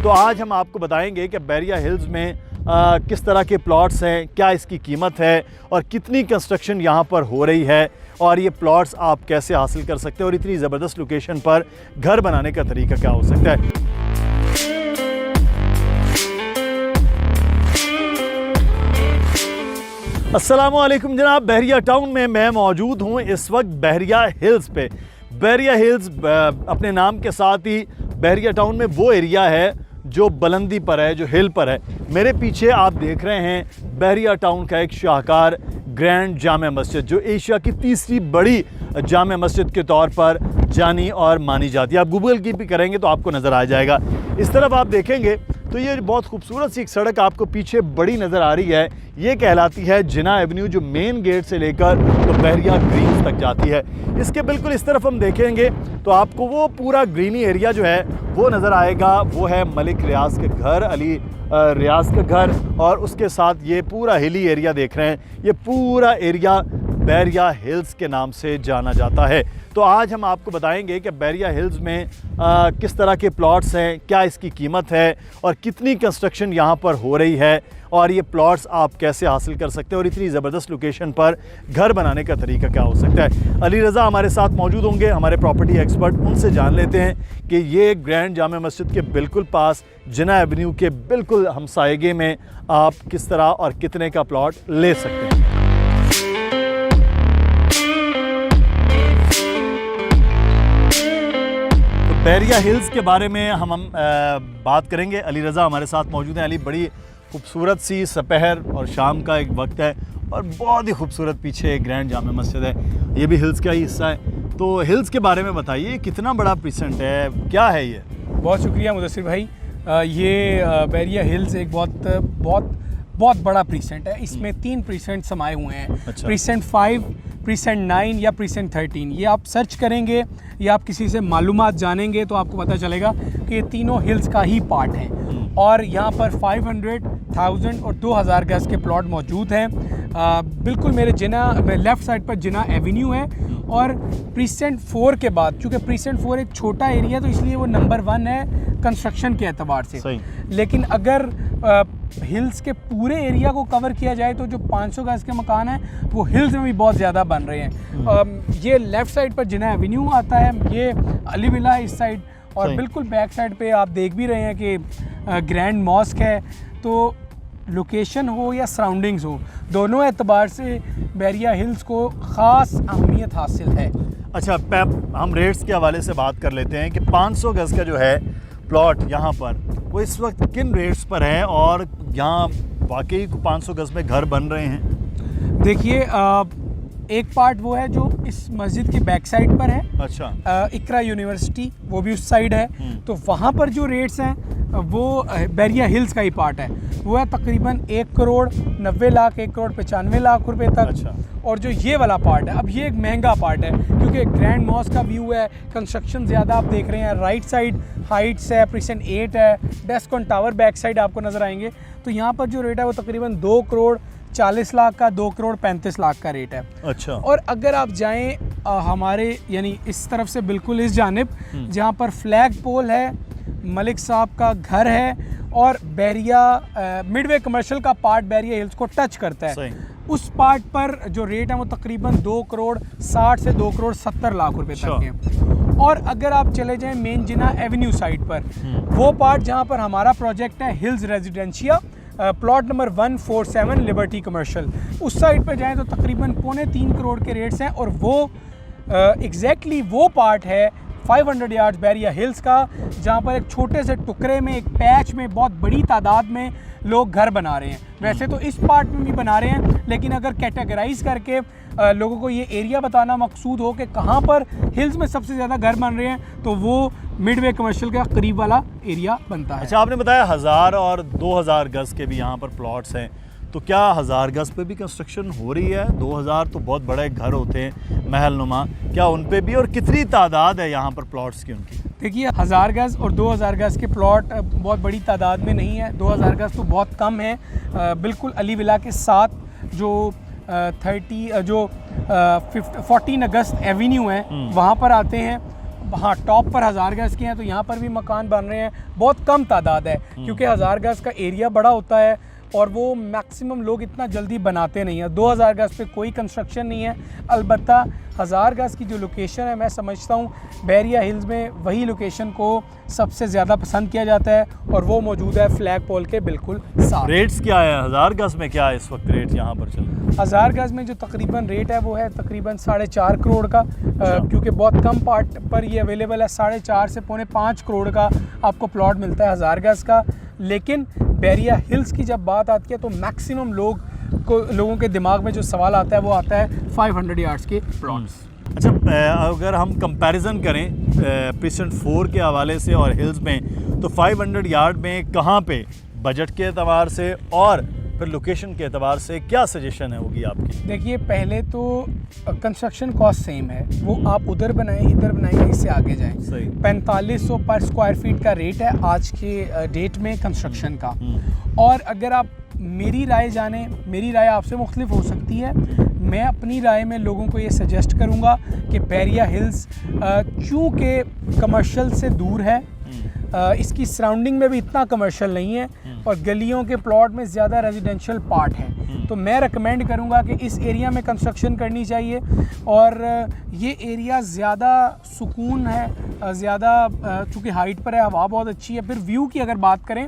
तो आज हम आपको बताएंगे कि बैरिया हिल्स में किस तरह के प्लॉट्स हैं, क्या इसकी कीमत है और कितनी कंस्ट्रक्शन यहाँ पर हो रही है और ये प्लॉट्स आप कैसे हासिल कर सकते हैं और इतनी ज़बरदस्त लोकेशन पर घर बनाने का तरीका क्या हो सकता है। अस्सलामुअलैकुम जनाब, बहरिया टाउन में मैं मौजूद हूँ इस वक्त बहरिया हिल्स पे। बहरिया हिल्स अपने नाम के साथ ही बहरिया टाउन में वो एरिया है जो बुलंदी पर है, जो हिल पर है। मेरे पीछे आप देख रहे हैं बहरिया टाउन का एक शाहकार ग्रैंड जामे मस्जिद, जो एशिया की तीसरी बड़ी जामे मस्जिद के तौर पर जानी और मानी जाती है। आप गूगल की भी करेंगे तो आपको नज़र आ जाएगा। इस तरफ आप देखेंगे तो ये बहुत खूबसूरत सी एक सड़क आपको पीछे बड़ी नज़र आ रही है। ये कहलाती है जिना एवेन्यू, जो मेन गेट से लेकर तो बहरिया ग्रीन्स तक जाती है। इसके बिल्कुल इस तरफ हम देखेंगे तो आपको वो पूरा ग्रीनी एरिया जो है वो नज़र आएगा। वो है मलिक रियाज के घर, अली रियाज का घर, और उसके साथ ये पूरा हिली एरिया देख रहे हैं। ये पूरा एरिया बहरिया हिल्स के नाम से जाना जाता है। तो आज हम आपको बताएंगे कि बहरिया हिल्स में किस तरह के प्लॉट्स हैं, क्या इसकी कीमत है और कितनी कंस्ट्रक्शन यहाँ पर हो रही है और ये प्लॉट्स आप कैसे हासिल कर सकते हैं और इतनी ज़बरदस्त लोकेशन पर घर बनाने का तरीका क्या हो सकता है। अली रज़ा हमारे साथ मौजूद होंगे, हमारे प्रॉपर्टी एक्सपर्ट। उनसे जान लेते हैं कि ये ग्रैंड जामे मस्जिद के बिल्कुल पास जिना एवेन्यू के बिल्कुल हमसायगे में आप किस तरह और कितने का प्लॉट ले सकते हैं। बहरिया हिल्स के बारे में हम बात करेंगे। अली रज़ा हमारे साथ मौजूद हैं। अली, बड़ी खूबसूरत सी सपहर और शाम का एक वक्त है और बहुत ही खूबसूरत पीछे ग्रैंड जामे मस्जिद है, ये भी हिल्स का ही हिस्सा है। तो हिल्स के बारे में बताइए, कितना बड़ा प्रीसेंट है, क्या है ये? बहुत शुक्रिया मुदस्सिर भाई। ये बहरिया हिल्स एक बहुत बड़ा प्रीसेंट है। इसमें 3 प्रीसेंट समाये हुए हैं। अच्छा। प्रीसेंट 5, प्रीसेंट 9 या प्रीसेंट 13। ये आप सर्च करेंगे या आप किसी से मालूमात जानेंगे तो आपको पता चलेगा कि ये तीनों हिल्स का ही पार्ट हैं। और यहाँ पर 500, 1000 और 2000 गज के प्लॉट मौजूद हैं। बिल्कुल मेरे लेफ़्ट साइड पर जिना एवेन्यू है। और प्रीसेंट 4 के बाद, चूँकि प्रीसेंट 4 एक छोटा एरिया तो इसलिए वो नंबर 1 है कंस्ट्रक्शन के एतबार से। सही। लेकिन अगर हिल्स के पूरे एरिया को कवर किया जाए तो जो 500 गज के मकान हैं वो हिल्स में भी बहुत ज़्यादा बन रहे हैं। ये लेफ़्ट साइड पर जिना एवेन्यू आता है, ये अली विला है इस साइड, और बिल्कुल बैक साइड पे आप देख भी रहे हैं कि ग्रैंड मॉस्क है। तो लोकेशन हो या सराउंडिंग्स हो, दोनों एतबार से बहरिया हिल्स को ख़ास अहमियत हासिल है। अच्छा, हम रेट्स के हवाले से बात कर लेते हैं कि 500 गज का जो है प्लॉट यहाँ पर वो इस वक्त किन रेट्स पर है और यहाँ वाकई 500 गज में घर बन रहे हैं? देखिए, एक पार्ट वो है जो इस मस्जिद की बैक साइड पर है। अच्छा। इकरा यूनिवर्सिटी वो भी उस साइड है। तो वहाँ पर जो रेट्स हैं वो बहरिया हिल्स का ही पार्ट है। वो है तकरीबन 1 करोड़ 90 लाख, 1 करोड़ 95 लाख रुपए तक। अच्छा। और जो ये वाला पार्ट है, अब ये एक महंगा पार्ट है क्योंकि ग्रैंड मॉस्क का व्यू है, कंस्ट्रक्शन ज़्यादा आप देख रहे हैं। राइट साइड हाइट्स है, प्रीसेंट 8 है, डेस्कॉन टावर बैक साइड आपको नज़र आएंगे। तो यहाँ पर जो रेट है वो तकरीबन 2 करोड़ 40 लाख का, 2 करोड़ 35 लाख का रेट है। अच्छा। और अगर आप जाएं हमारे यानी इस तरफ से बिल्कुल इस जानिब जहाँ पर फ्लैग पोल है, मलिक साहब का घर है और बहरिया मिडवे कमर्शियल का पार्ट बहरिया हिल्स को टच करता है, उस पार्ट पर जो रेट है वो तकरीबन 2 करोड़ 60 से 2 करोड़ 70 लाख रुपए तक के। और अगर आप चले जाएं मेन जिना एवेन्यू साइड पर, वो पार्ट जहाँ पर हमारा प्रोजेक्ट है hills residencia, plot number 147 liberty commercial, उस साइड पर जाएं तो तकरीबन 3.25 करोड़ के रेट्स हैं। और वो एग्जैक्टली वो पार्ट है 500 यार्ड्स बहरिया हिल्स का, जहाँ पर एक छोटे से टुकड़े में, एक पैच में बहुत बड़ी तादाद में लोग घर बना रहे हैं। वैसे तो इस पार्ट में भी बना रहे हैं, लेकिन अगर कैटेगराइज करके लोगों को ये एरिया बताना मकसूद हो कि कहाँ पर हिल्स में सबसे ज़्यादा घर बन रहे हैं, तो वो मिडवे कमर्शियल का करीब वाला एरिया बनता है। अच्छा, आपने बताया 1000 और 2000 गज के भी यहाँ पर प्लॉट्स हैं, तो क्या 1000 गज पे भी कंस्ट्रक्शन हो रही है? 2000 तो बहुत बड़े घर होते हैं महल नुमा, क्या उन पे भी, और कितनी तादाद है यहाँ पर प्लॉट्स की उनकी? देखिए, 1000 गज और 2000 गज के प्लॉट बहुत बड़ी तादाद में नहीं है। 2000 गज तो बहुत कम है। बिल्कुल अली विला के साथ जो 14 अगस्त एवेन्यू है वहाँ पर आते हैं। हाँ टॉप पर 1000 गज के हैं, तो यहाँ पर भी मकान बन रहे हैं, बहुत कम तादाद है क्योंकि 1000 गज का एरिया बड़ा होता है और वो मैक्सिमम लोग इतना जल्दी बनाते नहीं हैं। 2000 गज पे कोई कंस्ट्रक्शन नहीं है। अलबत्ता 1000 गज की जो लोकेशन है, मैं समझता हूँ बहरिया हिल्स में वही लोकेशन को सबसे ज़्यादा पसंद किया जाता है और वो मौजूद है फ्लैग पोल के बिल्कुल साथ। रेट्स क्या है 1000 गज में, क्या है इस वक्त रेट यहाँ पर चल रहा है? 1000 गज में जो तकरीबन रेट है वो है तकरीबन 4.5 करोड़ का, क्योंकि बहुत कम पार्ट पर ये अवेलेबल है। 4.5 से 5.5 करोड़ का आपको प्लॉट मिलता है 1000 गज का। लेकिन बहरिया हिल्स की जब बात आती है तो मैक्सिमम लोगों के दिमाग में जो सवाल आता है वो आता है 500 यार्ड्स के प्लॉट्स। अच्छा, अगर हम कंपैरिजन करें प्रीसेंट 4 के हवाले से और हिल्स में, तो 500 यार्ड में कहाँ पे बजट के एतबार से और फिर लोकेशन के एतबार से क्या सजेशन है होगी आपकी? देखिए, पहले तो कंस्ट्रक्शन कॉस्ट सेम है, वो आप उधर बनाएं इधर बनाएं इससे आगे जाएं। सही। 4500 पर स्क्वायर फीट का रेट है आज के डेट में कंस्ट्रक्शन का। और अगर आप मेरी राय जाने, मेरी राय आपसे मुख्तलिफ हो सकती है, मैं अपनी राय में लोगों को ये सजेस्ट करूँगा कि बहरिया हिल्स चूँकि कमर्शियल से दूर है, इसकी सराउंडिंग में भी इतना कमर्शियल नहीं है और गलियों के प्लॉट में ज़्यादा रेजिडेंशियल पार्ट है, तो मैं रेकमेंड करूँगा कि इस एरिया में कंस्ट्रक्शन करनी चाहिए। और ये एरिया ज़्यादा सुकून है, ज़्यादा चूँकि हाइट पर है, हवा बहुत अच्छी है। फिर व्यू की अगर बात करें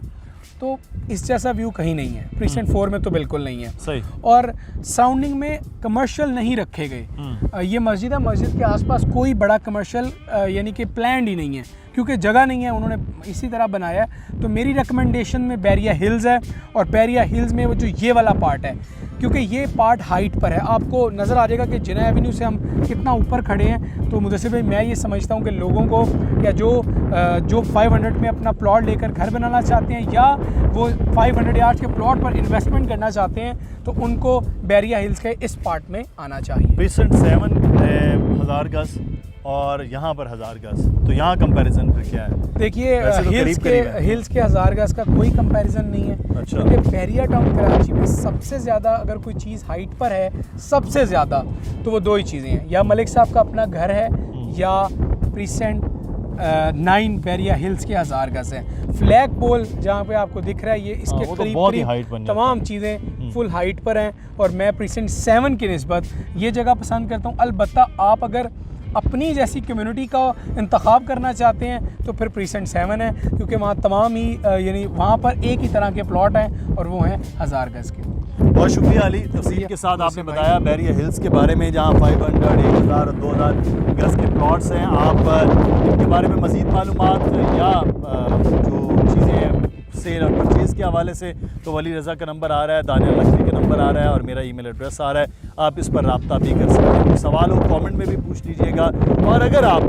तो इस जैसा व्यू कहीं नहीं है, प्रीसेंट 4 में तो बिल्कुल नहीं है। सही। और सराउंडिंग में कमर्शियल नहीं रखे गए। ये मस्जिद है, मस्जिद के आसपास कोई बड़ा कमर्शियल यानी कि प्लान्ड ही नहीं है क्योंकि जगह नहीं है, उन्होंने इसी तरह बनाया है। तो मेरी रिकमेंडेशन में बहरिया हिल्स है और बहरिया हिल्स में वो जो ये वाला पार्ट है, क्योंकि ये पार्ट हाइट पर है, आपको नज़र आ जाएगा कि जिना एवेन्यू से हम कितना ऊपर खड़े हैं। तो मुदस्सिर भाई, मैं ये समझता हूँ कि लोगों को या जो 500 में अपना प्लॉट लेकर घर बनाना चाहते हैं या वो 500 यार्ड्स के प्लॉट पर इन्वेस्टमेंट करना चाहते हैं, तो उनको बहरिया हिल्स के इस पार्ट में आना चाहिए। प्रीसेंट 7 1000 गज और यहाँ पर 1000 गज, तो यहाँ कंपैरिजन फिर क्या है? देखिए, वैसे तो हिल्स के 1000 गज का कोई कंपैरिजन नहीं है। अच्छा। क्योंकि बहरिया टाउन कराची में सबसे ज़्यादा अगर कोई चीज़ हाइट पर है, सबसे ज़्यादा, तो वो दो ही चीज़ें हैं, या मलिक साहब का अपना घर है या प्रीसेंट 9 बहरिया हिल्स के 1000 गज है। फ्लैग पोल जहाँ पे आपको दिख रहा है, ये इसके वो तो बहुत ही हाइट बन करीब जाता है। तमाम चीज़ें फुल हाइट पर हैं और मैं प्रीसेंट 7 की निस्बत ये जगह पसंद करता हूँ। अलबत्ता आप अगर अपनी जैसी कम्युनिटी का इंतखाब करना चाहते हैं तो फिर प्रीसेंट 7 है, क्योंकि वहाँ तमाम ही यानी वहाँ पर एक ही तरह के प्लॉट हैं और वो हैं 1000 गज के। बहुत शुक्रिया अली, तफसील के साथ आपने बताया बहरिया हिल्स के बारे में, जहाँ 500, 1000 और 2000 गज के प्लॉट्स हैं। आप इनके बारे में मज़ीद मालूमात या जो चीज़ें सेल और परचेज़ के हवाले से, तो वली रज़ा का नंबर आ रहा है, दानियाल लखवी का नंबर आ रहा है और मेरा ईमेल एड्रेस आ रहा है, आप इस पर रब्ता भी कर सकते हैं। कोई सवाल हो कमेंट में भी पूछ लीजिएगा। और अगर आप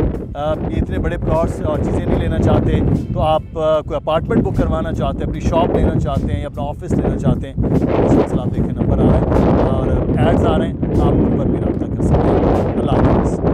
इतने बड़े प्लॉट्स और चीज़ें नहीं लेना चाहते, तो आप कोई अपार्टमेंट बुक करवाना चाहते हैं, अपनी शॉप लेना चाहते हैं या अपना ऑफिस लेना चाहते हैं, तो मुसलसल आप देखें नंबर आ रहा है और एड्स आ रहे हैं, आप उन पर भी रब्ता कर सकते हैं। अल्लाह हाफ़िज़।